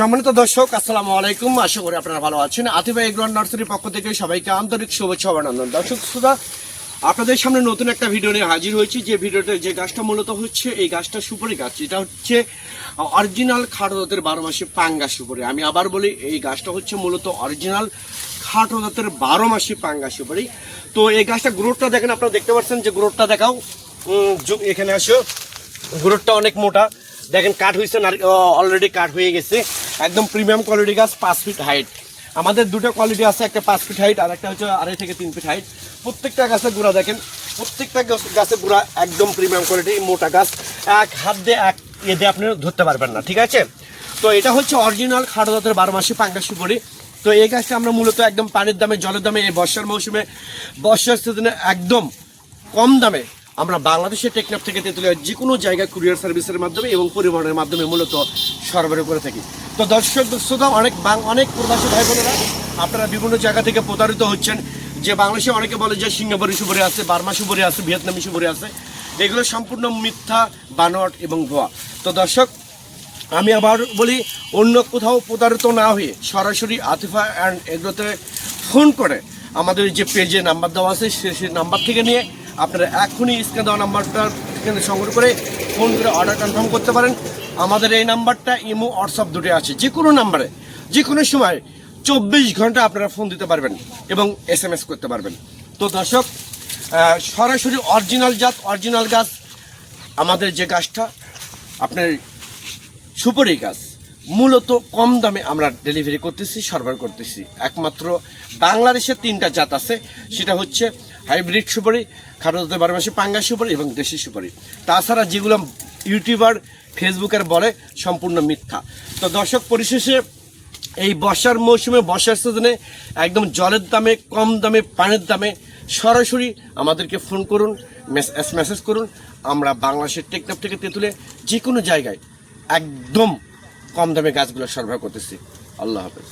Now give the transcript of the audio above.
সম্মানিত দর্শক, আসসালামু আলাইকুম। আশা করি আপনারা ভালো আছেন। আতিফা এগ্রো নার্সারির পক্ষ থেকে সবাইকে আন্তরিক শুভেচ্ছা ও অভিনন্দন। দর্শক শ্রোতা, আপনাদের সামনে নতুন একটা ভিডিও নিয়ে হাজির হয়েছি। যে ভিডিওতে যে গাছটা মূলত হচ্ছে, এই গাছটা সুপারি গাছ। এটা হচ্ছে অরিজিনাল খাটো জাতের 12 মাসি পাঙ্গা সুপারি। আমি আবার বলি, এই গাছটা হচ্ছে মূলত অরিজিনাল খাটো জাতের 12 মাসি পাঙ্গা সুপারি। তো এই গাছটা গ্রোথটা দেখেন, আপনারা দেখতে পাচ্ছেন যে গ্রোথটা দেখাও, এখানে আসো। গ্রোথটা অনেক মোটা, দেখেন কাঠ হয়েছে, অলরেডি কাঠ হয়ে গেছে। একদম প্রিমিয়াম কোয়ালিটি গাছ, 5 ফিট হাইট। আমাদের দুটো কোয়ালিটি আছে, একটা 5 ফিট হাইট আর একটা হচ্ছে 2.5 থেকে 3 ফিট হাইট। প্রত্যেকটা গাছের গুঁড়া দেখেন, প্রত্যেকটা গাছের গুঁড়া একদম প্রিমিয়াম কোয়ালিটি, মোটা গাছ। এক হাত দিয়ে এক ইয়ে দিয়ে আপনি ধরতে পারবেন না, ঠিক আছে? তো এটা হচ্ছে অরিজিনাল খাটো জাতের 12 মাসি পাঙ্গা সুপারি। তো এই গাছটা আমরা মূলত একদম পানির দামে, জলের দামে, এই বর্ষার মৌসুমে, বর্ষার সিজনে একদম কম দামে আমরা বাংলাদেশের টেকনাফ থেকে তেঁতুলিয়া যে কোনো জায়গায় কুরিয়ার সার্ভিসের মাধ্যমে এবং পরিবহনের মাধ্যমে মূলত সরবরাহ করে থাকি। তো দর্শক শ্রোতা, অনেক প্রবাসী ভাই বোনেরা আপনারা বিভিন্ন জায়গা থেকে প্রতারিত হচ্ছেন যে বাংলাদেশে অনেকে বলে যে সিঙ্গাপুরি সুপারি আছে, বার্মা সুপারি আছে, ভিয়েতনামি সুপারি আছে। এগুলো সম্পূর্ণ মিথ্যা, বানোয়াট এবং ভুয়া। তো দর্শক, আমি আবার বলি, অন্য কোথাও প্রতারিত না হয়ে সরাসরি আতিফা অ্যান্ড এগ্রোতে ফোন করে আমাদের যে পেজে নাম্বার দেওয়া আছে সেই নাম্বার থেকে নিয়ে আপনারা এখনই স্ক্রিনে দেওয়া নাম্বারটা এখানে সংগ্রহ করে ফোন করে অর্ডার কনফার্ম করতে পারেন। আমাদের এই নাম্বারটা ইমো, হোয়াটসঅ্যাপ দুটোই আছে। যে কোনো নাম্বারে যে কোনো সময় 24 ঘন্টা আপনারা ফোন দিতে পারবেন এবং SMS করতে পারবেন। তো দর্শক, সরাসরি অরিজিনাল জাত, অরিজিনাল গাছ, আমাদের যে গাছটা আপনার সুপারি গাছ, মূলত কম দামে আমরা ডেলিভারি করতেছি, সরবরাহ করতেছি। একমাত্র বাংলাদেশে 3টা জাত আছে, সেটা হচ্ছে হাইব্রিড সুপারি, খাটো জাতের 12 মাসি পাঙ্গা সুপারি এবং দেশি সুপারি। তাছাড়া যেগুলো ইউটিউবার, ফেসবুকের বলে, সম্পূর্ণ মিথ্যা। তো দর্শক, পরিশেষে এই বর্ষার মৌসুমে, বর্ষার সিজনে একদম জলের দামে, কম দামে, পানির দামে সরাসরি আমাদেরকে ফোন করুন, মেসেজ করুন। আমরা বাংলাদেশের টেকনাফ থেকে তেঁতুলিয়া যে কোনো জায়গায় একদম কম দামে গাছগুলো সরবরাহ করতেছি। আল্লাহ হাফেজ।